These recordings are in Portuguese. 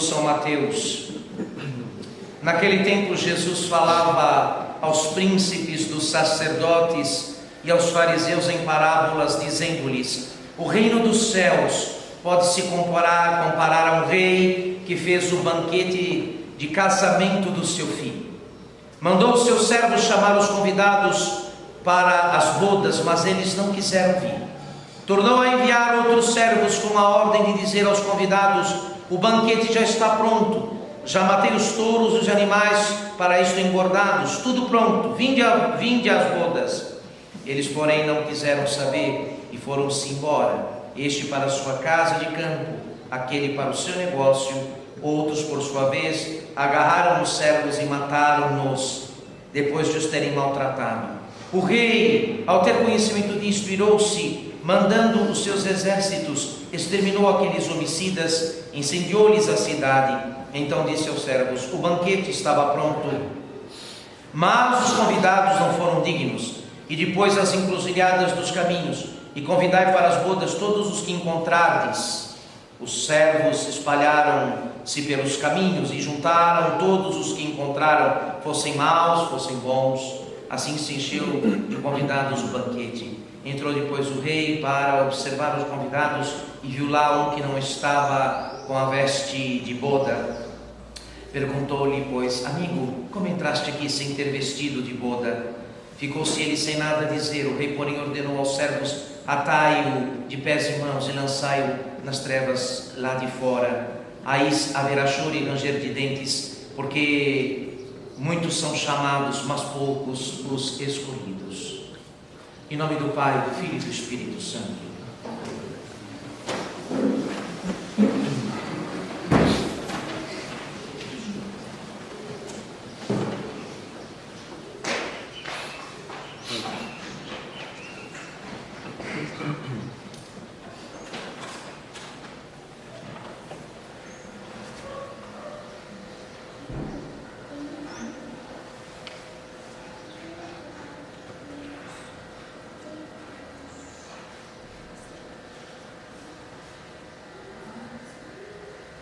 São Mateus. Naquele tempo Jesus falava aos príncipes dos sacerdotes e aos fariseus em parábolas, dizendo-lhes: o reino dos céus pode-se comparar a um rei que fez o banquete de casamento do seu filho. Mandou os seus servos chamar os convidados para as bodas, mas eles não quiseram vir. Tornou a enviar outros servos com a ordem de dizer aos convidados: o banquete já está pronto, já matei os touros e os animais para isto engordados, tudo pronto, vinde às bodas. Eles, porém, não quiseram saber e foram-se embora, este para a sua casa de campo, aquele para o seu negócio. Outros, por sua vez, agarraram os servos e mataram-nos, depois de os terem maltratado. O rei, ao ter conhecimento disto, irou-se, mandando os seus exércitos, exterminou aqueles homicidas, incendiou-lhes a cidade. Então disse aos servos: o banquete estava pronto, mas os convidados não foram dignos. E depois as encruzilhadas dos caminhos, e convidai para as bodas todos os que encontrardes. Os servos espalharam-se pelos caminhos e juntaram todos os que encontraram, fossem maus, fossem bons. Assim se encheu de convidados o banquete. Entrou depois o rei para observar os convidados e viu lá um que não estava com a veste de boda. Perguntou-lhe, pois: amigo, como entraste aqui sem ter vestido de boda? Ficou-se ele sem nada a dizer. O rei, porém, ordenou aos servos: atai-o de pés e mãos e lançai-o nas trevas lá de fora. Aí haverá choro e ranger de dentes, porque muitos são chamados, mas poucos os escolhidos. Em nome do Pai, do Filho e do Espírito Santo.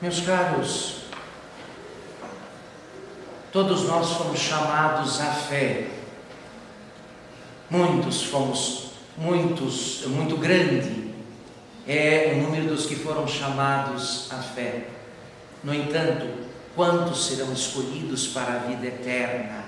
Meus caros, todos nós fomos chamados à fé. Muito grande é o número dos que foram chamados à fé. No entanto, quantos serão escolhidos para a vida eterna?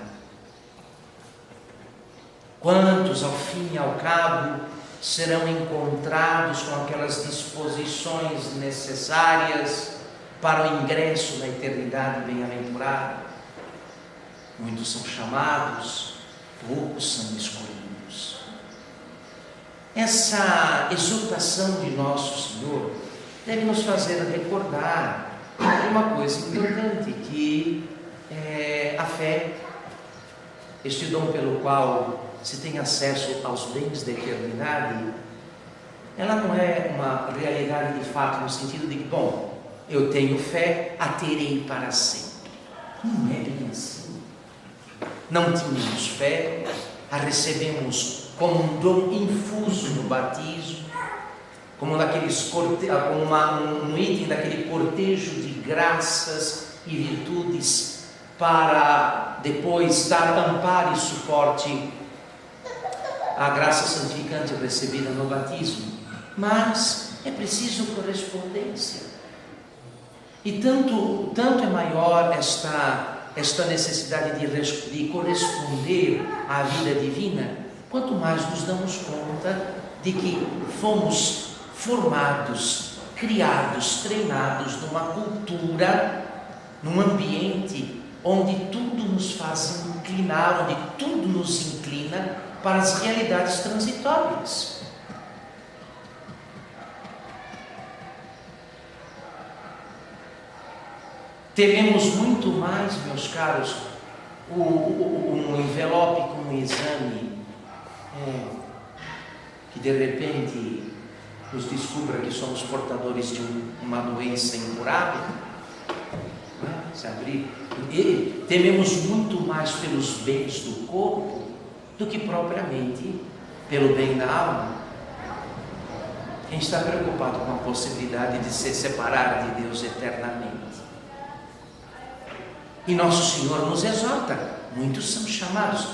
Quantos, ao fim e ao cabo, serão encontrados com aquelas disposições necessárias para o ingresso na eternidade bem-aventurada? Muitos são chamados, poucos são escolhidos. Essa exortação de nosso Senhor deve nos fazer recordar de uma coisa importante, que é a fé, este dom pelo qual se tem acesso aos bens da eternidade. Ela não é uma realidade de fato, no sentido de que, bom, eu tenho fé, a terei para sempre. Não é bem assim. Não tínhamos fé, a recebemos como um dom infuso no batismo, como um item daquele cortejo de graças e virtudes, para depois dar amparo e suporte à graça santificante recebida no batismo. Mas é preciso correspondência. E tanto é maior esta necessidade de corresponder à vida divina, quanto mais nos damos conta de que fomos formados, criados, treinados numa cultura, num ambiente onde tudo nos faz inclinar, onde tudo nos inclina para as realidades transitórias. Teremos muito mais, meus caros, um envelope com um exame que de repente nos descubra que somos portadores de uma doença incurável, se abrir. E tememos muito mais pelos bens do corpo do que propriamente pelo bem da alma. Quem está preocupado com a possibilidade de se separar de Deus eternamente? E nosso Senhor nos exorta: muitos são chamados,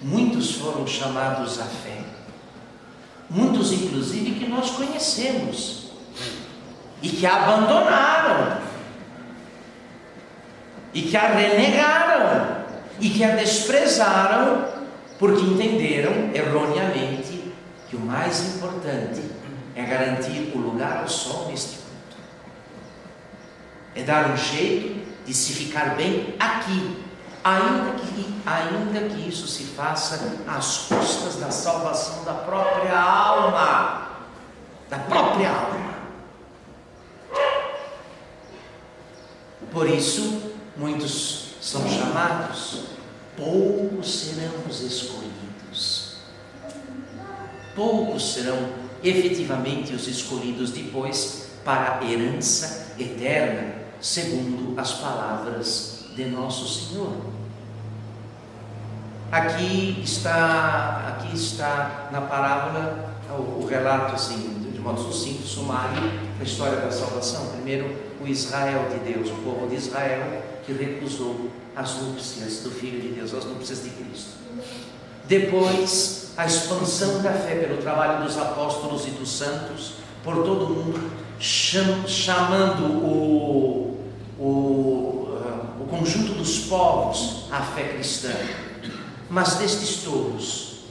muitos foram chamados à fé, muitos inclusive que nós conhecemos e que a abandonaram, e que a renegaram, e que a desprezaram, porque entenderam erroneamente que o mais importante é garantir o lugar ao sol neste mundo, é dar um jeito de se ficar bem aqui, ainda que isso se faça às custas da salvação da própria alma, Por isso, muitos são chamados, poucos serão os escolhidos. Poucos serão efetivamente os escolhidos depois para a herança eterna, segundo as palavras de nosso Senhor. Aqui está na parábola o relato, assim, de modo sucinto, sumário, da história da salvação. Primeiro, o Israel de Deus, o povo de Israel, que recusou as núpcias do Filho de Deus, as núpcias de Cristo. Depois, a expansão da fé pelo trabalho dos apóstolos e dos santos por todo o mundo, chamando o conjunto dos povos à fé cristã. Mas destes todos,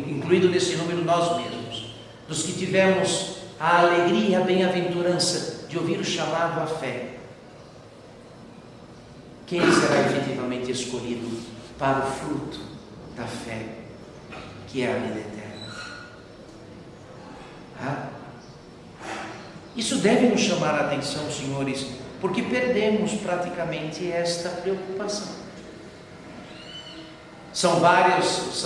incluído nesse número nós mesmos, dos que tivemos a alegria e a bem-aventurança de ouvir o chamado à fé, quem será efetivamente escolhido para o fruto da fé, que é a vida eterna? Isso deve nos chamar a atenção, senhores, porque perdemos praticamente esta preocupação. São vários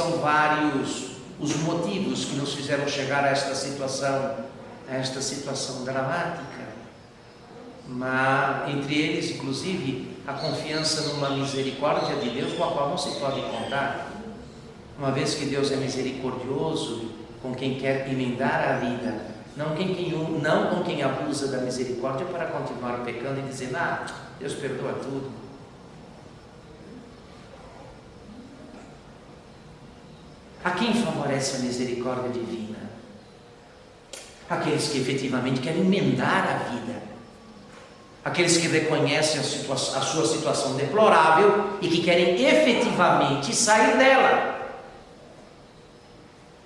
os motivos que nos fizeram chegar a esta situação dramática. Mas entre eles, inclusive, a confiança numa misericórdia de Deus com a qual não se pode contar. Uma vez que Deus é misericordioso com quem quer emendar a vida, não com quem abusa da misericórdia para continuar pecando e dizer: Deus perdoa tudo. A quem favorece a misericórdia divina? Aqueles que efetivamente querem emendar a vida, aqueles que reconhecem a sua situação deplorável e que querem efetivamente sair dela.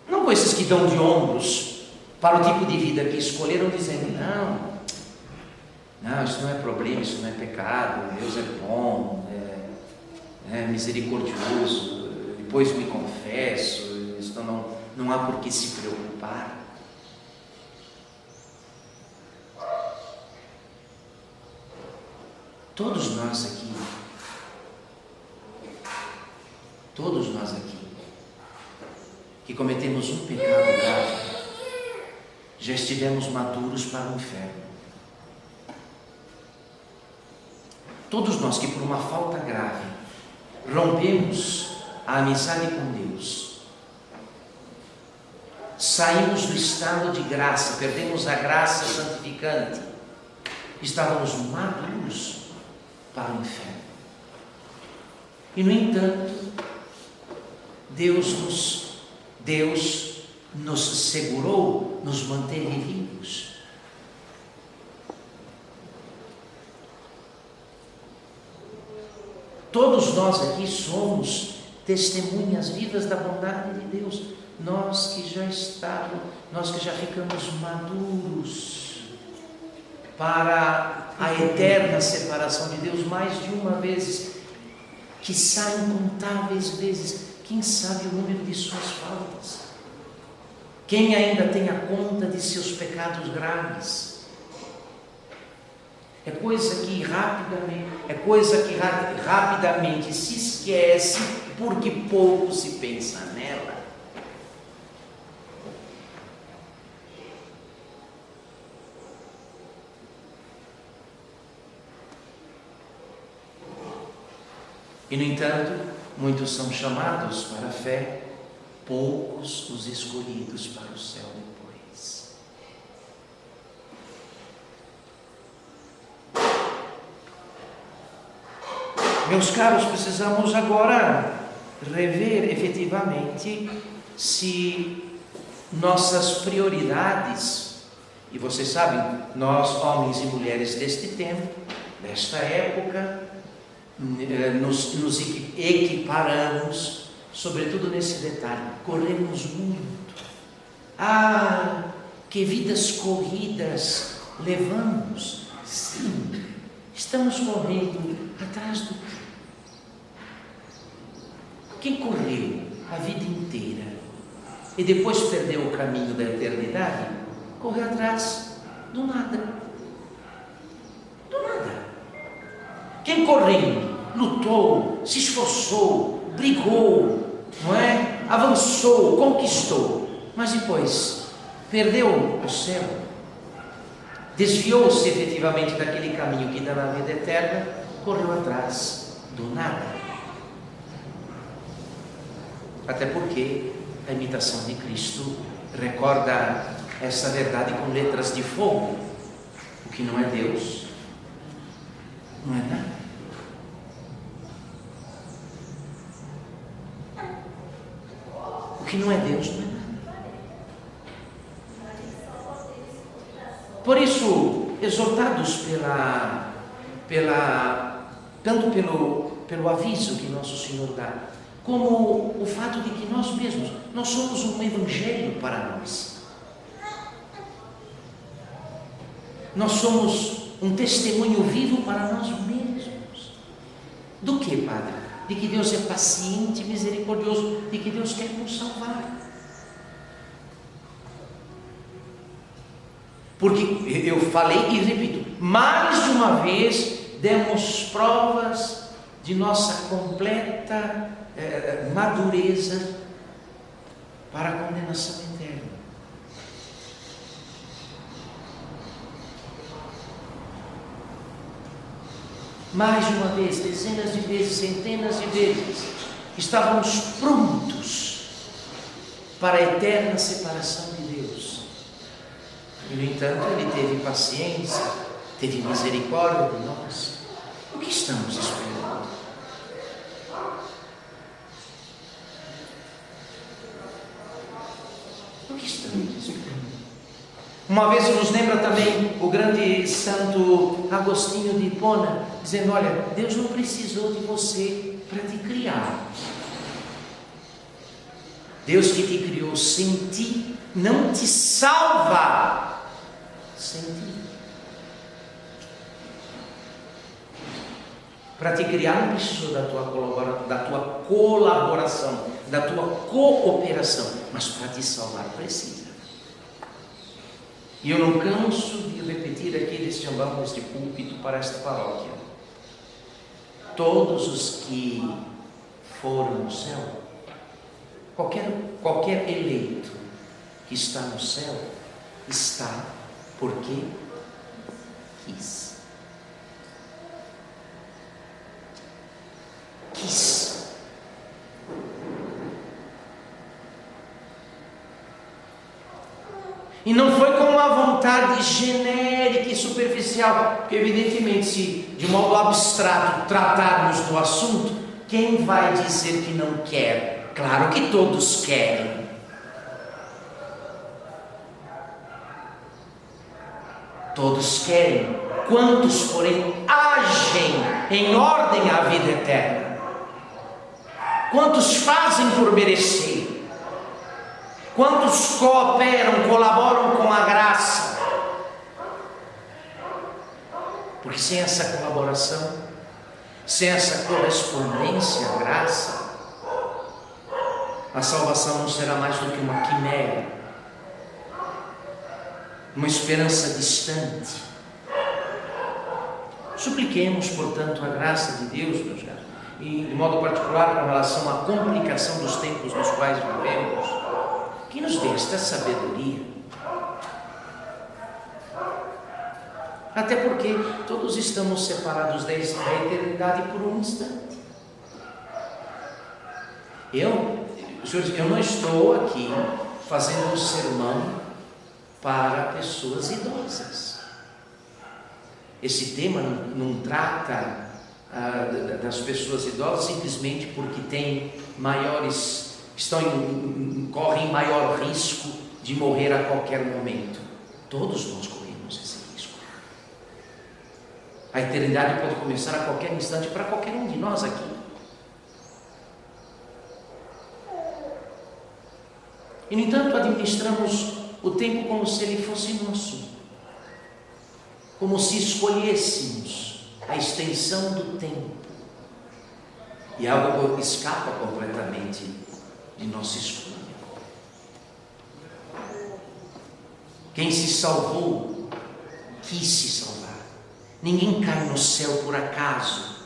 Não com esses que dão de ombros para o tipo de vida que escolheram, dizendo: não, isso não é problema, isso não é pecado, Deus é bom, é misericordioso, depois me confesso, isso não há por que se preocupar. Todos nós aqui, que cometemos um pecado grave, já estivemos maduros para o inferno. Todos nós que por uma falta grave rompemos a amizade com Deus, saímos do estado de graça, perdemos a graça santificante, estávamos maduros para o inferno. E no entanto, Deus nos segurou, nos manteve vivos. Todos nós aqui somos testemunhas vivas da bondade de Deus. Nós que já ficamos maduros para a eterna separação de Deus mais de uma vez, quiçá incontáveis vezes, quem sabe o número de suas faltas, quem ainda tem a conta de seus pecados graves. É coisa que rapidamente se esquece, porque pouco se pensa nela. E no entanto, muitos são chamados para a fé, poucos os escolhidos para o céu depois. Meus caros, precisamos agora rever efetivamente se nossas prioridades, e vocês sabem, nós, homens e mulheres deste tempo, desta época, nos equiparamos, sobretudo nesse detalhe, corremos muito. Ah, que vidas corridas levamos. Sim, estamos correndo atrás do quê? Quem correu a vida inteira e depois perdeu o caminho da eternidade, correu atrás do nada. Do nada. Quem correndo, lutou, se esforçou, brigou, não é? Avançou, conquistou, mas depois perdeu o céu, desviou-se efetivamente daquele caminho que dá na vida eterna, correu atrás do nada. Até porque a imitação de Cristo recorda essa verdade com letras de fogo. O que não é Deus, não é nada. O que não é Deus, não é nada. Por isso, exortados tanto pelo aviso que nosso Senhor dá, como o fato de que nós mesmos, nós somos um evangelho para nós. Nós somos um testemunho vivo para nós mesmos. Do que, Padre? De que Deus é paciente e misericordioso, de que Deus quer nos salvar. Porque eu falei e repito, mais de uma vez demos provas de nossa completa madureza para a condenação eterna. Mais de uma vez, dezenas de vezes, centenas de vezes, estávamos prontos para a eterna separação de Deus. E, no entanto, Ele teve paciência, teve misericórdia de nós. O que estamos esperando? O que estamos esperando? Uma vez nos lembra também o grande santo Agostinho de Hipona, dizendo: olha, Deus não precisou de você para te criar. Deus que te criou sem ti, não te salva sem ti. Para te criar não precisou da tua colaboração, da tua cooperação, mas para te salvar precisa. E eu não canso de repetir aqui deste ambão, deste púlpito para esta paróquia: todos os que foram no céu, qualquer eleito que está no céu, está porque quis. Quis. E não foi com uma vontade genérica e superficial, porque evidentemente, se de modo abstrato tratarmos do assunto, quem vai dizer que não quer? Claro que todos querem. Todos querem. Quantos, porém, agem em ordem à vida eterna? Quantos fazem por merecer? Quantos cooperam, colaboram com a graça? Porque sem essa colaboração, sem essa correspondência à graça, a salvação não será mais do que uma quimera, uma esperança distante. Supliquemos, portanto, a graça de Deus, meus caros, e de modo particular com relação à complicação dos tempos nos quais vivemos, que nos dê esta sabedoria. Até porque todos estamos separados da eternidade por um instante. Eu não estou aqui fazendo um sermão para pessoas idosas. Esse tema não trata das pessoas idosas simplesmente porque correm maior risco de morrer a qualquer momento. Todos nós corremos esse risco. A eternidade pode começar a qualquer instante para qualquer um de nós aqui. E, no entanto, administramos o tempo como se ele fosse nosso, como se escolhêssemos a extensão do tempo, e algo escapa completamente de nossa escolha. Quem se salvou quis se salvar. Ninguém cai no céu por acaso.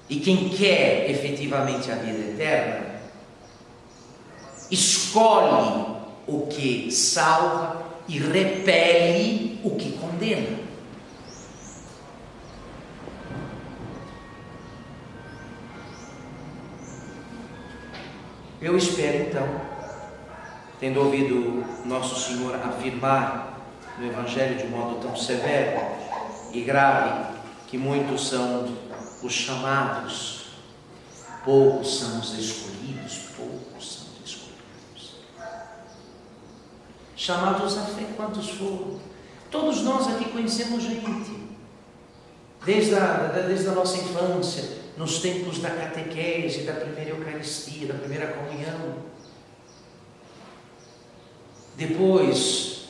E quem quer efetivamente a vida eterna escolhe o que salva e repele o que condena. Eu espero então, tendo ouvido Nosso Senhor afirmar no Evangelho de modo tão severo e grave, que muitos são os chamados, poucos são os escolhidos, chamados à fé, quantos foram? Todos nós aqui conhecemos gente, desde a nossa infância, nos tempos da catequese, da primeira Eucaristia, da primeira comunhão. Depois,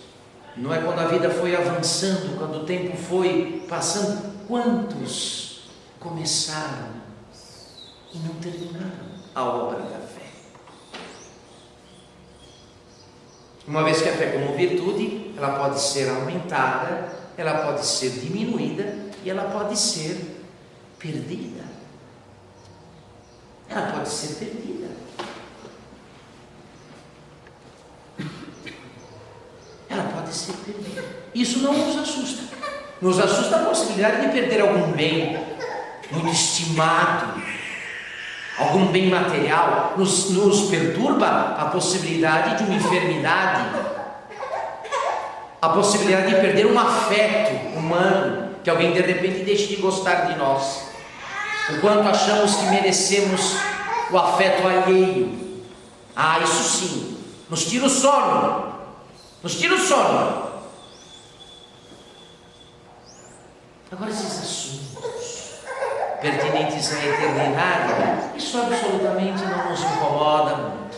não é, quando a vida foi avançando, quando o tempo foi passando, quantos começaram e não terminaram a obra da fé? Uma vez que a fé como virtude, ela pode ser aumentada, ela pode ser diminuída e ela pode ser perdida. Ela pode ser perdida. Ela pode ser perdida. Isso não nos assusta. Nos assusta a possibilidade de perder algum bem muito estimado, algum bem material. Nos perturba a possibilidade de uma enfermidade, a possibilidade de perder um afeto humano, que alguém de repente deixe de gostar de nós, o quanto achamos que merecemos o afeto alheio. Isso sim, nos tira o sono, Agora, esses assuntos pertinentes à eternidade, isso absolutamente não nos incomoda muito.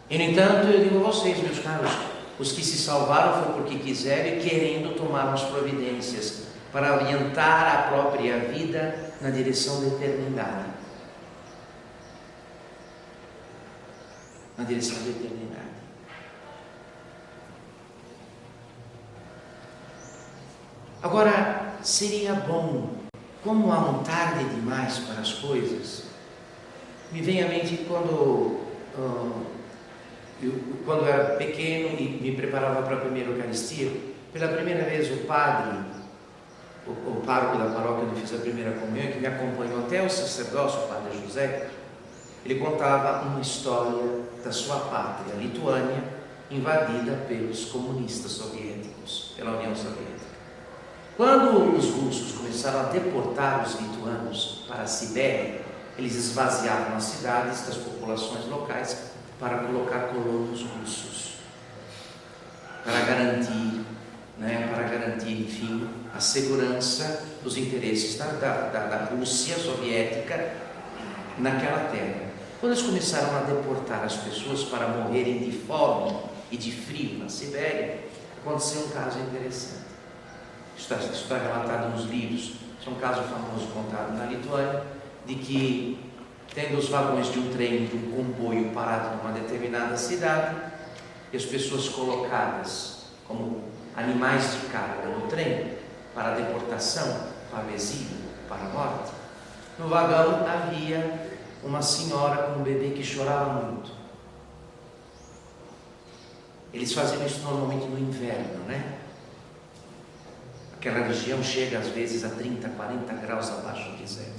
E, no entanto, eu digo a vocês, meus caros, os que se salvaram foi porque quiseram e querendo tomar as providências para orientar a própria vida na direção da eternidade. Na direção da eternidade. Agora, seria bom, como há um tarde demais para as coisas, me vem à mente quando eu era pequeno e me preparava para a primeira Eucaristia, pela primeira vez o padre, o pároco da paróquia onde fiz a primeira comunhão, que me acompanhou até o sacerdócio, o padre José, ele contava uma história da sua pátria, a Lituânia, invadida pelos comunistas soviéticos, pela União Soviética. Quando os russos começaram a deportar os lituanos para a Sibéria, eles esvaziavam as cidades das populações locais para colocar colonos russos, para garantir, enfim, a segurança dos interesses da Rússia soviética naquela terra. Quando eles começaram a deportar as pessoas para morrerem de fome e de frio na Sibéria, aconteceu um caso interessante. Isso está relatado nos livros. Isso é um caso famoso contado na Lituânia, de que, tendo os vagões de um trem, de um comboio parado numa determinada cidade, e as pessoas colocadas como animais de carga no trem, para a deportação, para o exílio, para a morte, no vagão havia uma senhora com um bebê que chorava muito. Eles faziam isso normalmente no inverno, né? Aquela região chega às vezes a 30, 40 graus abaixo de zero.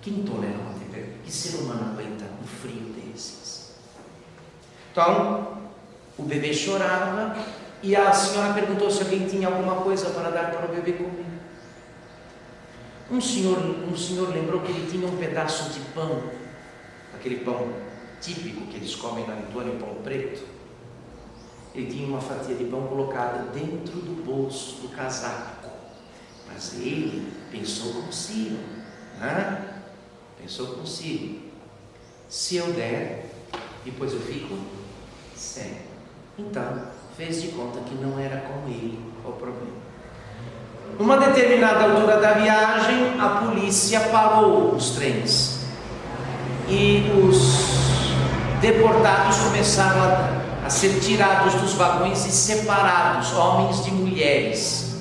Quem tolera uma temperatura? Que ser humano aguenta um frio desses? Então, O bebê chorava e a senhora perguntou se alguém tinha alguma coisa para dar para o bebê comer. Um senhor lembrou que ele tinha um pedaço de pão, aquele pão típico que eles comem na Lituânia, o pão preto. Ele tinha uma fatia de pão colocada dentro do bolso do casaco. Mas ele pensou consigo, né? Pensou consigo: se eu der, depois eu fico cego. Então, fez de conta que não era com ele o problema. Numa determinada altura da viagem, a polícia parou os trens e os deportados começaram a ser tirados dos vagões e separados, homens de mulheres.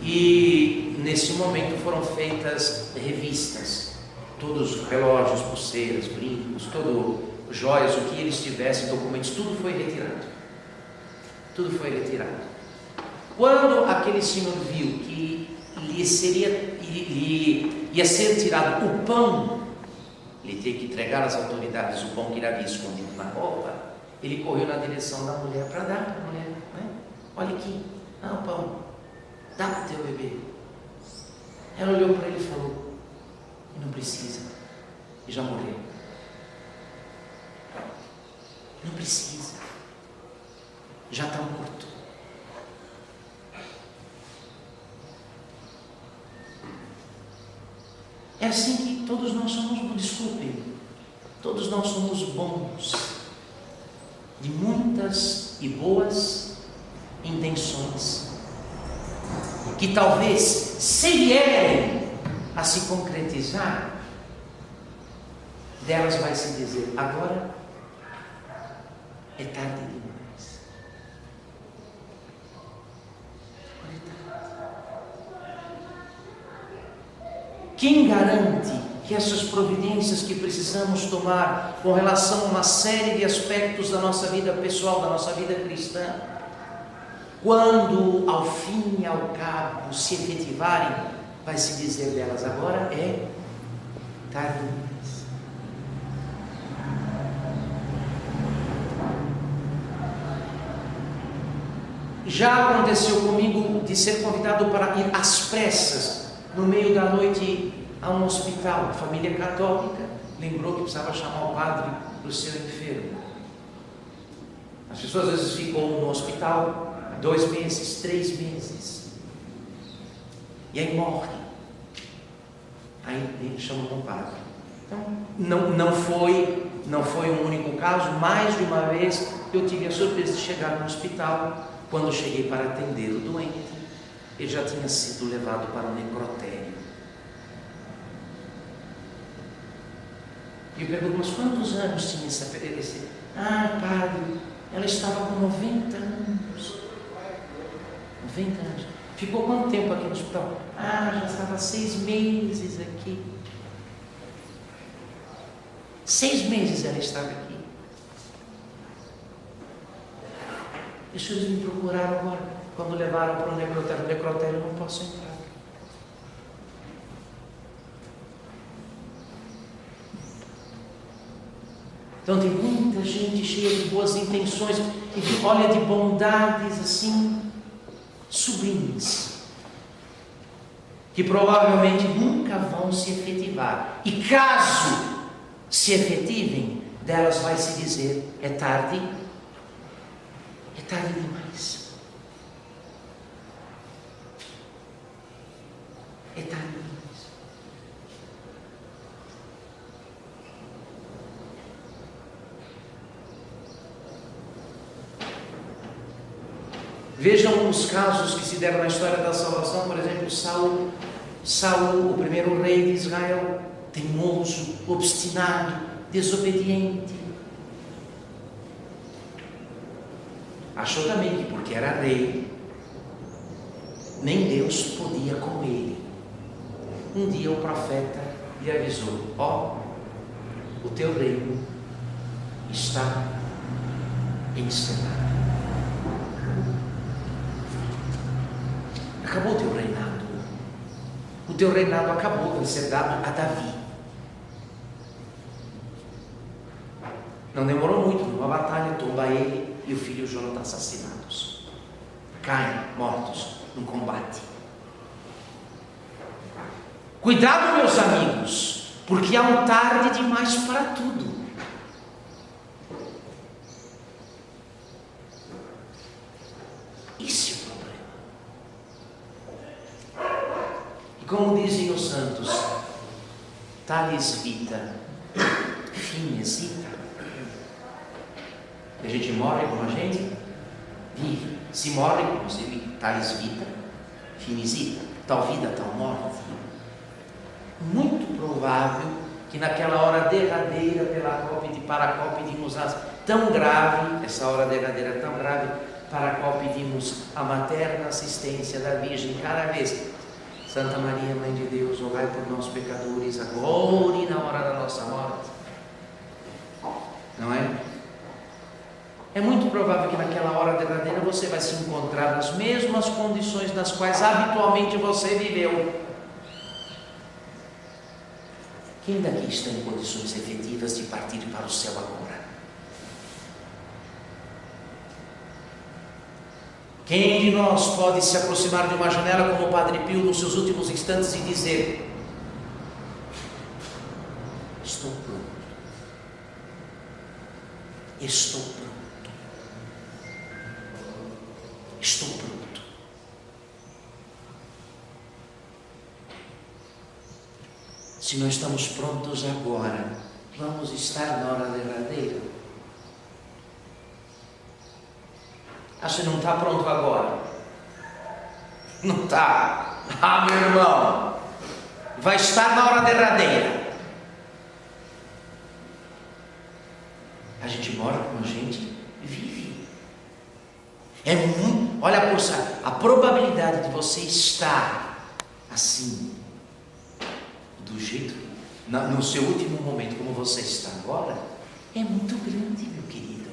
E nesse momento foram feitas revistas, todos os relógios, pulseiras, brincos, joias, o que eles tivessem, documentos, tudo foi retirado. Tudo foi retirado. Quando aquele senhor viu que ia ser tirado o pão, ele tinha que entregar às autoridades o pão que ele havia escondido na roupa, ele correu na direção da mulher para dar para a mulher, né? Olha aqui, o pão, dá para o teu bebê. Ela olhou para ele e falou: não precisa, e já morreu. Não precisa, já está morto. É assim que todos nós somos, desculpem, todos nós somos bons, de muitas e boas intenções, que talvez, se vierem a se concretizar, delas vai se dizer: agora é tarde demais. Quem garante que essas providências que precisamos tomar com relação a uma série de aspectos da nossa vida pessoal, da nossa vida cristã, quando ao fim e ao cabo se efetivarem, vai se dizer delas: agora é tarde demais. Já aconteceu comigo de ser convidado para ir às pressas, no meio da noite, a um hospital. A família católica lembrou que precisava chamar o padre para o seu enfermo. As pessoas às vezes ficam no hospital 2 meses, 3 meses, e aí morre. Aí chamam o padre. Então, não foi um único caso. Mais de uma vez eu tive a surpresa de chegar no hospital. Quando cheguei para atender o doente, ele já tinha sido levado para o necrotério. E eu pergunto: mas quantos anos tinha esse? Padre, ela estava com 90 anos. 90 anos. Ficou quanto tempo aqui no hospital? Já estava 6 meses aqui. 6 meses ela estava aqui. E os senhores me procuraram agora, quando levaram para o necrotério. O necrotério eu não posso entrar. Então tem muita gente cheia de boas intenções, que olha de bondades assim, sublimes, que provavelmente nunca vão se efetivar. E caso se efetivem, delas vai se dizer: é tarde demais. É tarde demais. Vejam os casos que se deram na história da salvação. Por exemplo, Saul, o primeiro rei de Israel, teimoso, obstinado, desobediente. Achou também que porque era rei, nem Deus podia com ele. Um dia o profeta lhe avisou: o teu reino está encerrado. Acabou o teu reinado. O teu reinado acabou, vai ser dado a Davi. Não demorou muito, numa batalha, tomba ele e o filho Jonathan assassinados. Caem mortos num combate. Cuidado, meus amigos, porque há um tarde demais para tudo. Esse é o problema. E como dizem os santos, talis vita, finis vita. A gente morre como a gente vive. Se morre como se vive, talis vita, finis vita. Tal vida, tal morte. Muito provável que naquela hora derradeira para a qual pedimos tão grave, essa hora derradeira tão grave, para a qual pedimos a materna assistência da Virgem cada vez. Santa Maria, Mãe de Deus, rogai por nós pecadores, agora e na hora da nossa morte. Não é? É muito provável que naquela hora derradeira você vai se encontrar nas mesmas condições nas quais habitualmente você viveu. Quem daqui está em condições efetivas de partir para o céu agora? Quem de nós pode se aproximar de uma janela como o Padre Pio nos seus últimos instantes e dizer: estou pronto, estou pronto, estou pronto. Se não estamos prontos agora, vamos estar na hora derradeira. Você não está pronto agora? Não está. Ah, meu irmão, vai estar na hora derradeira. A gente mora como a gente vive. É muito. Olha a probabilidade de você estar assim, do jeito, no seu último momento, como você está agora, é muito grande, meu querido.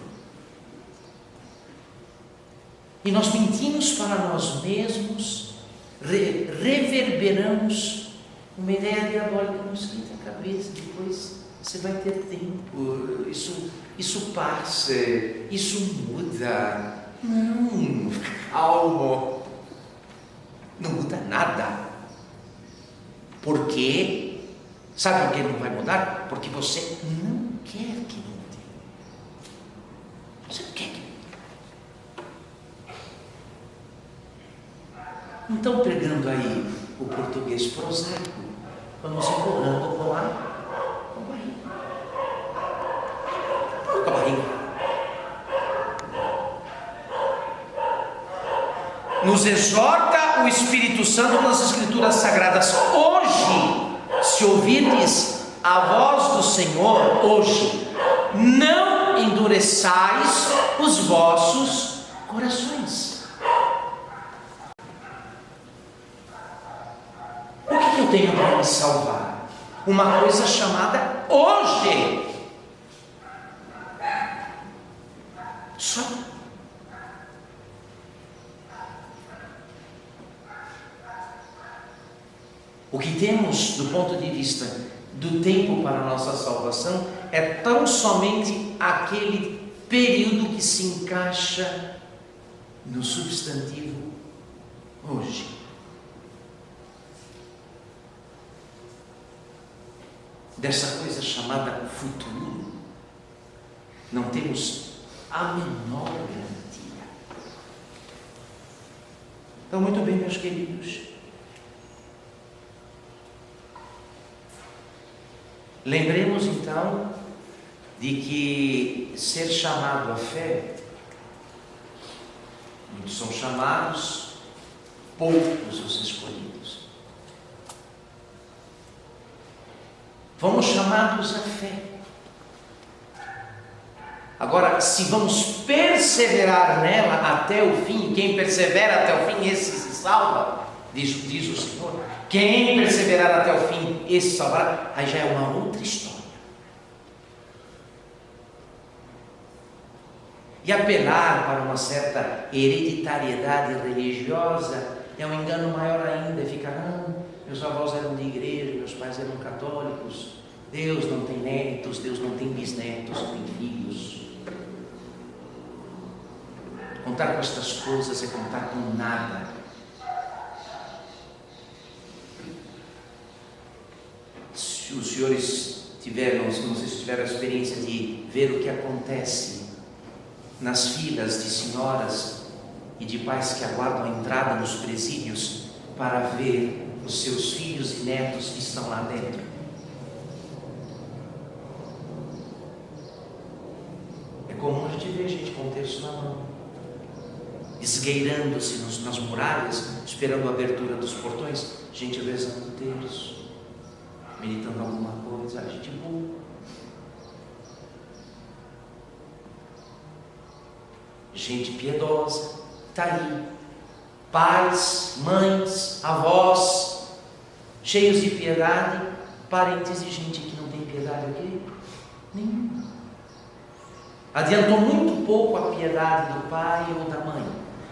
E nós mentimos para nós mesmos, reverberamos uma ideia diabólica nos esquenta a cabeça. Depois você vai ter tempo, isso passa, isso muda. Não, calmo, não muda nada. Por quê? Sabe por que não vai mudar? Porque você não quer que mude. Você não quer que mude. Não estão pregando aí o português prosaico. Vamos empurrando com a barriga. Com a barriga. Nos exorta o Espírito Santo nas Escrituras Sagradas. Hoje, se ouvirdes a voz do Senhor, hoje, não endureçais os vossos corações. O que eu tenho para me salvar? Uma coisa chamada hoje. Só. O que temos do ponto de vista do tempo para a nossa salvação é tão somente aquele período que se encaixa no substantivo hoje. Dessa coisa chamada futuro, não temos a menor garantia. Então, muito bem, meus queridos. Lembremos então de que ser chamado à fé, muitos são chamados, poucos os escolhidos. Fomos chamados à fé. Agora, se vamos perseverar nela até o fim, quem persevera até o fim, esse se salva, diz o Senhor. Quem perseverar até o fim, esse salvará. Aí já é uma outra história. E apelar para uma certa hereditariedade religiosa é um engano maior ainda. Fica, meus avós eram de igreja, meus pais eram católicos, Deus não tem netos, Deus não tem bisnetos, não tem filhos. Contar com estas coisas é contar com nada. Se os senhores tiveram, não sei se tiveram a experiência de ver o que acontece nas filas de senhoras e de pais que aguardam a entrada nos presídios para ver os seus filhos e netos que estão lá dentro. É comum a gente ver gente com o terço na mão, esgueirando-se nas muralhas, esperando a abertura dos portões, gente rezando o terço, meditando alguma coisa, gente boa. Gente piedosa, está ali. Pais, mães, avós, cheios de piedade, parentes de gente que não tem piedade aqui? Nenhuma. Adiantou muito pouco a piedade do pai ou da mãe,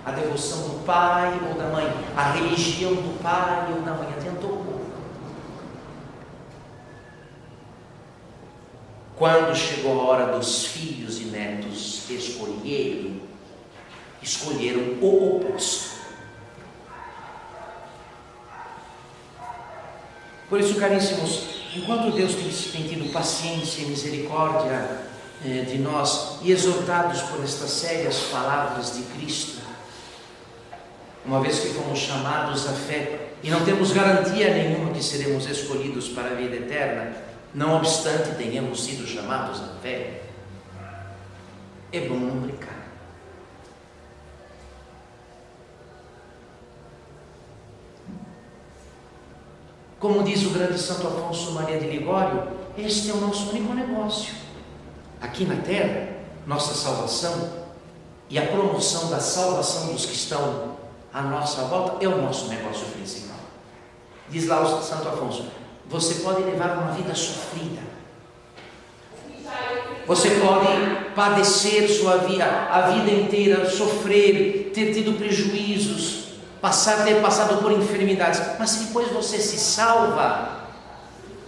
a devoção do pai ou da mãe, a religião do pai ou da mãe, adiantou pouco. Quando chegou a hora dos filhos e netos escolheram o oposto. Por isso, caríssimos, enquanto Deus tem tido paciência e misericórdia de nós e exortados por estas sérias palavras de Cristo, uma vez que fomos chamados à fé e não temos garantia nenhuma que seremos escolhidos para a vida eterna, não obstante tenhamos sido chamados à fé, é bom não brincar. Como diz o grande Santo Afonso Maria de Ligório, este é o nosso único negócio. Aqui na terra, nossa salvação e a promoção da salvação dos que estão à nossa volta é o nosso negócio principal. Diz lá o Santo Afonso: você pode levar uma vida sofrida, você pode padecer a vida inteira, sofrer, ter tido prejuízos, ter passado por enfermidades, mas se depois você se salva,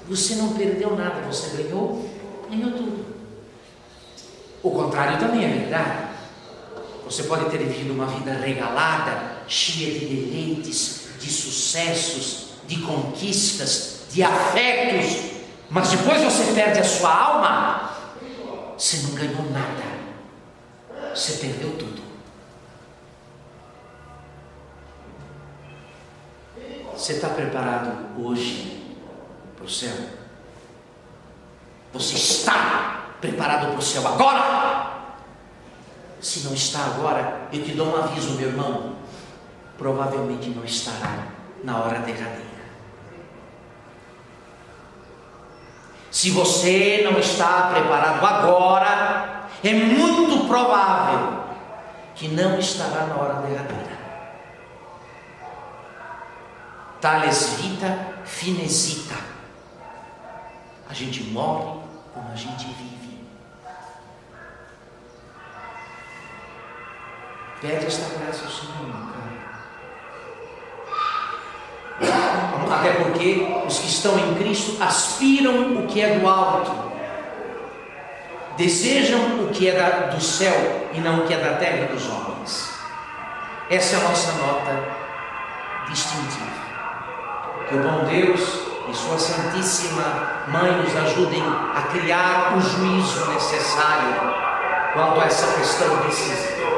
você não perdeu nada, você ganhou tudo. O contrário também é verdade. Você pode ter vivido uma vida regalada, cheia de deleites, de sucessos, de conquistas, de afetos, mas depois você perde a sua alma, você não ganhou nada, você perdeu tudo. Você está preparado hoje para o céu? Você está preparado para o céu agora? Se não está agora, eu te dou um aviso, meu irmão, provavelmente não estará na hora derradeira. Se você não está preparado agora, é muito provável que não estará na hora derradeira. Tales vita finesita. A gente morre como a gente vive. Pede esta graça ao Senhor, cara. Até porque os que estão em Cristo aspiram o que é do alto, desejam o que é do céu e não o que é da terra e dos homens. Essa é a nossa nota distintiva. Que o bom Deus e sua Santíssima Mãe nos ajudem a criar o juízo necessário quanto a essa questão decisiva.